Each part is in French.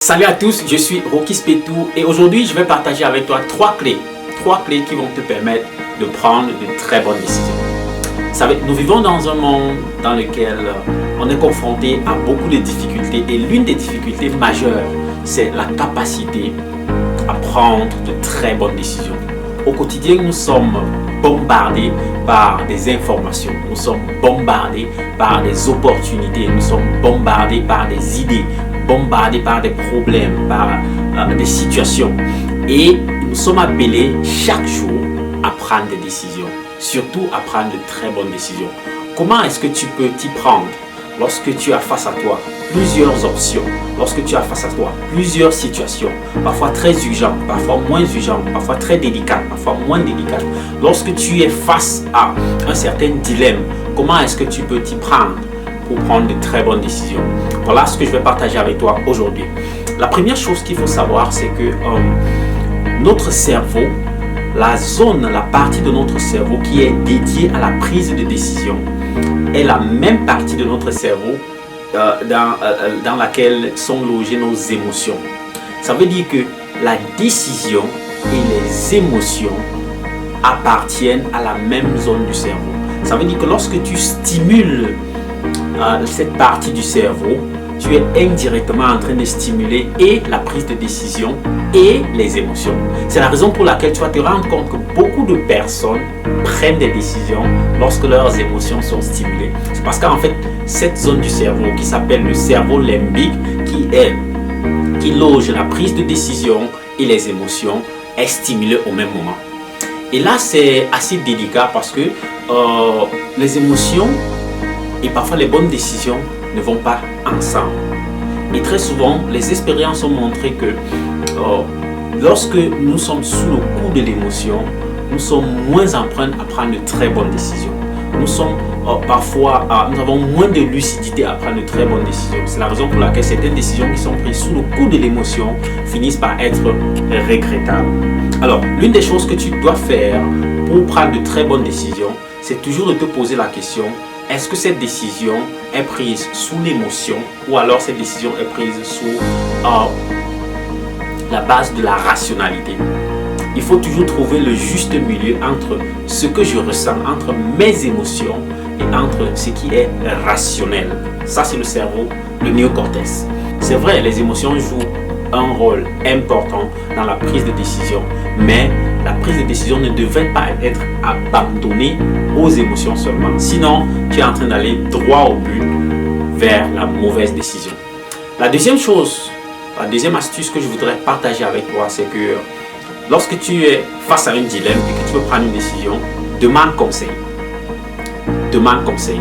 Salut à tous, je suis Rocky Spetou et aujourd'hui je vais partager avec toi trois clés qui vont te permettre de prendre de très bonnes décisions. Vous savez, nous vivons dans un monde dans lequel on est confronté à beaucoup de difficultés et l'une des difficultés majeures, c'est la capacité à prendre de très bonnes décisions. Au quotidien, nous sommes bombardés par des informations, nous sommes bombardés par des opportunités, nous sommes bombardés par des idées, bombardés par des problèmes, par des situations. Et nous sommes appelés chaque jour à prendre des décisions, surtout à prendre de très bonnes décisions. Comment est-ce que tu peux t'y prendre lorsque tu as face à toi plusieurs options, lorsque tu as face à toi plusieurs situations, parfois très urgentes, parfois moins urgentes, parfois très délicates, parfois moins délicates. Lorsque tu es face à un certain dilemme, comment est-ce que tu peux t'y prendre pour prendre de très bonnes décisions? Voilà ce que je vais partager avec toi aujourd'hui. La première chose qu'il faut savoir, c'est que notre cerveau, la partie de notre cerveau qui est dédiée à la prise de décision, est la même partie de notre cerveau dans laquelle sont logées nos émotions. Ça veut dire que la décision et les émotions appartiennent à la même zone du cerveau. Ça veut dire que lorsque tu stimules cette partie du cerveau, tu es indirectement en train de stimuler et la prise de décision et les émotions. C'est la raison pour laquelle tu vas te rendre compte que beaucoup de personnes prennent des décisions lorsque leurs émotions sont stimulées. C'est parce qu'en fait, cette zone du cerveau qui s'appelle le cerveau limbique, qui loge la prise de décision et les émotions, est stimulée au même moment. Et là, c'est assez délicat parce que les émotions et parfois les bonnes décisions ne vont pas ensemble. Et très souvent, les expériences ont montré que lorsque nous sommes sous le coup de l'émotion, nous sommes moins empreints à prendre de très bonnes décisions. Nous sommes nous avons moins de lucidité à prendre de très bonnes décisions. C'est la raison pour laquelle certaines décisions qui sont prises sous le coup de l'émotion finissent par être regrettables. Alors, l'une des choses que tu dois faire pour prendre de très bonnes décisions, c'est toujours de te poser la question: est-ce que cette décision est prise sous l'émotion ou alors cette décision est prise sous la base de la rationalité? Il faut toujours trouver le juste milieu entre ce que je ressens, entre mes émotions et entre ce qui est rationnel. Ça, c'est le cerveau, le néocortex. C'est vrai, les émotions jouent un rôle important dans la prise de décision, mais la prise de décision ne devrait pas être abandonnée aux émotions seulement. Sinon, tu es en train d'aller droit au but vers la mauvaise décision. La deuxième astuce que je voudrais partager avec toi, c'est que lorsque tu es face à un dilemme et que tu veux prendre une décision, demande conseil. Demande conseil.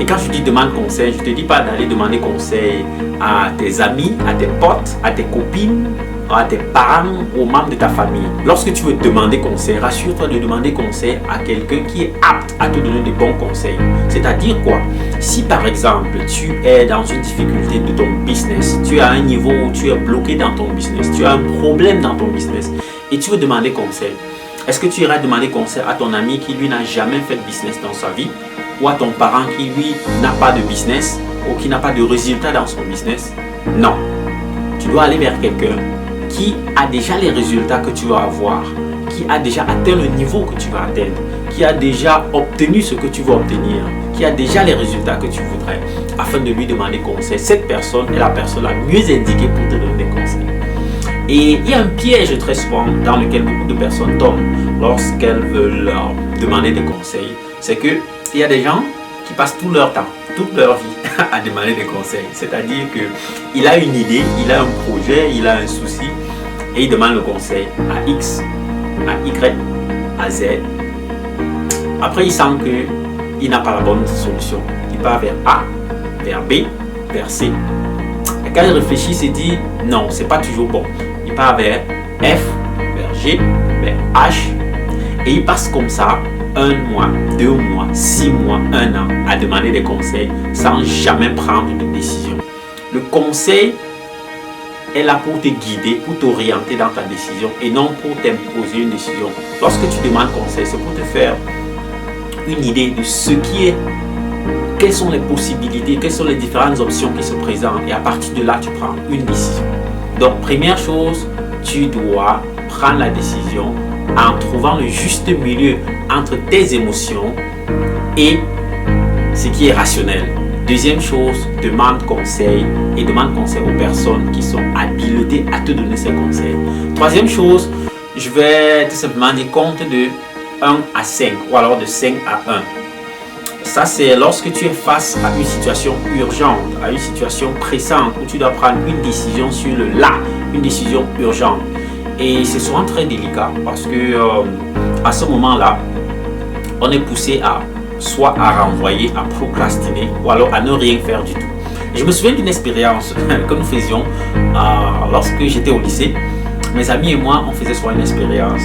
Et quand je dis demande conseil, je ne te dis pas d'aller demander conseil à tes amis, à tes potes, à tes copines, à tes parents, aux membres de ta famille. Lorsque tu veux demander conseil, rassure-toi de demander conseil à quelqu'un qui est apte à te donner de bons conseils. C'est-à-dire quoi? Si par exemple, tu es dans une difficulté de ton business, tu es à un niveau où tu es bloqué dans ton business, tu as un problème dans ton business et tu veux demander conseil, est-ce que tu iras demander conseil à ton ami qui lui n'a jamais fait de business dans sa vie, ou à ton parent qui lui n'a pas de business ou qui n'a pas de résultat dans son business? Non. Tu dois aller vers quelqu'un qui a déjà les résultats que tu vas avoir, qui a déjà atteint le niveau que tu vas atteindre, qui a déjà obtenu ce que tu veux obtenir, qui a déjà les résultats que tu voudrais, afin de lui demander conseil. Cette personne est la personne la mieux indiquée pour te donner des conseils. Et il y a un piège très souvent dans lequel beaucoup de personnes tombent lorsqu'elles veulent demander des conseils. C'est qu'il y a des gens qui passent tout leur temps, toute leur vie à demander des conseils. C'est-à-dire qu'il a une idée, il a un projet, il a un souci et il demande le conseil à X, à Y, à Z. Après, il sent qu'il n'a pas la bonne solution. Il part vers A, vers B, vers C. Et quand il réfléchit, il se dit non, c'est pas toujours bon. Il part vers F, vers G, vers H et il passe comme ça 1 mois, 2 mois, 6 mois, 1 an à demander des conseils sans jamais prendre de décision. Le conseil est là pour te guider, pour t'orienter dans ta décision et non pour t'imposer une décision. Lorsque tu demandes conseil, c'est pour te faire une idée de ce qui est, quelles sont les possibilités, quelles sont les différentes options qui se présentent et à partir de là, tu prends une décision. Donc, première chose, tu dois prendre la décision en trouvant le juste milieu entre tes émotions et ce qui est rationnel. Deuxième chose, demande conseil aux personnes qui sont habilitées à te donner ces conseils. Troisième chose, je vais tout simplement dire compte de 1 à 5 ou alors de 5 à 1. Ça, c'est lorsque tu es face à une situation urgente, à une situation pressante où tu dois prendre une décision sur le là, une décision urgente. Et c'est souvent très délicat parce que à ce moment-là, on est poussé à soit à renvoyer, à procrastiner ou alors à ne rien faire du tout. Je me souviens d'une expérience que nous faisions lorsque j'étais au lycée. Mes amis et moi, on faisait souvent une expérience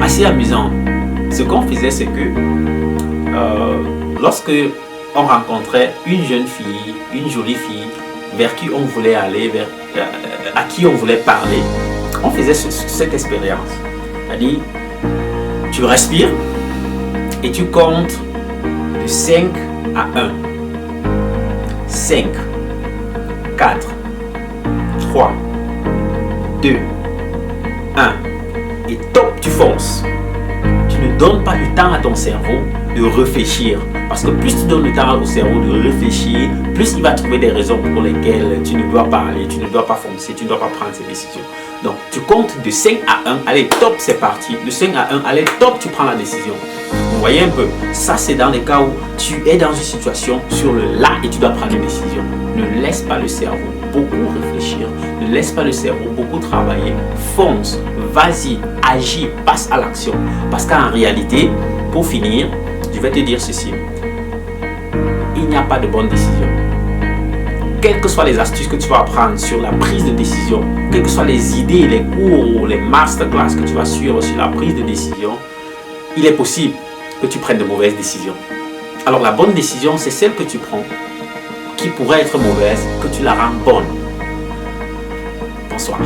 assez amusante. Ce qu'on faisait, c'est que lorsque on rencontrait une jeune fille, une jolie fille, vers qui on voulait aller, à qui on voulait parler, on faisait cette expérience. C'est-à-dire, tu respires et tu comptes de 5 à 1. 5, 4, 3, 2, 1. Et top, tu fonces. Tu ne donnes pas du temps à ton cerveau de réfléchir. Parce que plus tu donnes le temps au cerveau de réfléchir, plus il va trouver des raisons pour lesquelles tu ne dois pas aller, tu ne dois pas foncer, tu ne dois pas prendre ces décisions. Donc, tu comptes de 5 à 1, allez, top, c'est parti. De 5 à 1, allez, top, tu prends la décision. Vous voyez un peu, ça c'est dans les cas où tu es dans une situation sur le là et tu dois prendre une décision. Ne laisse pas le cerveau beaucoup réfléchir, ne laisse pas le cerveau beaucoup travailler, fonce, vas-y, agis, passe à l'action. Parce qu'en réalité, pour finir, je vais te dire ceci, il n'y a pas de bonne décision. Quelles que soient les astuces que tu vas apprendre sur la prise de décision, quelles que soient les idées, les cours ou les masterclass que tu vas suivre sur la prise de décision, il est possible que tu prennes de mauvaises décisions. Alors la bonne décision, c'est celle que tu prends, qui pourrait être mauvaise, que tu la rends bonne. Bonsoir.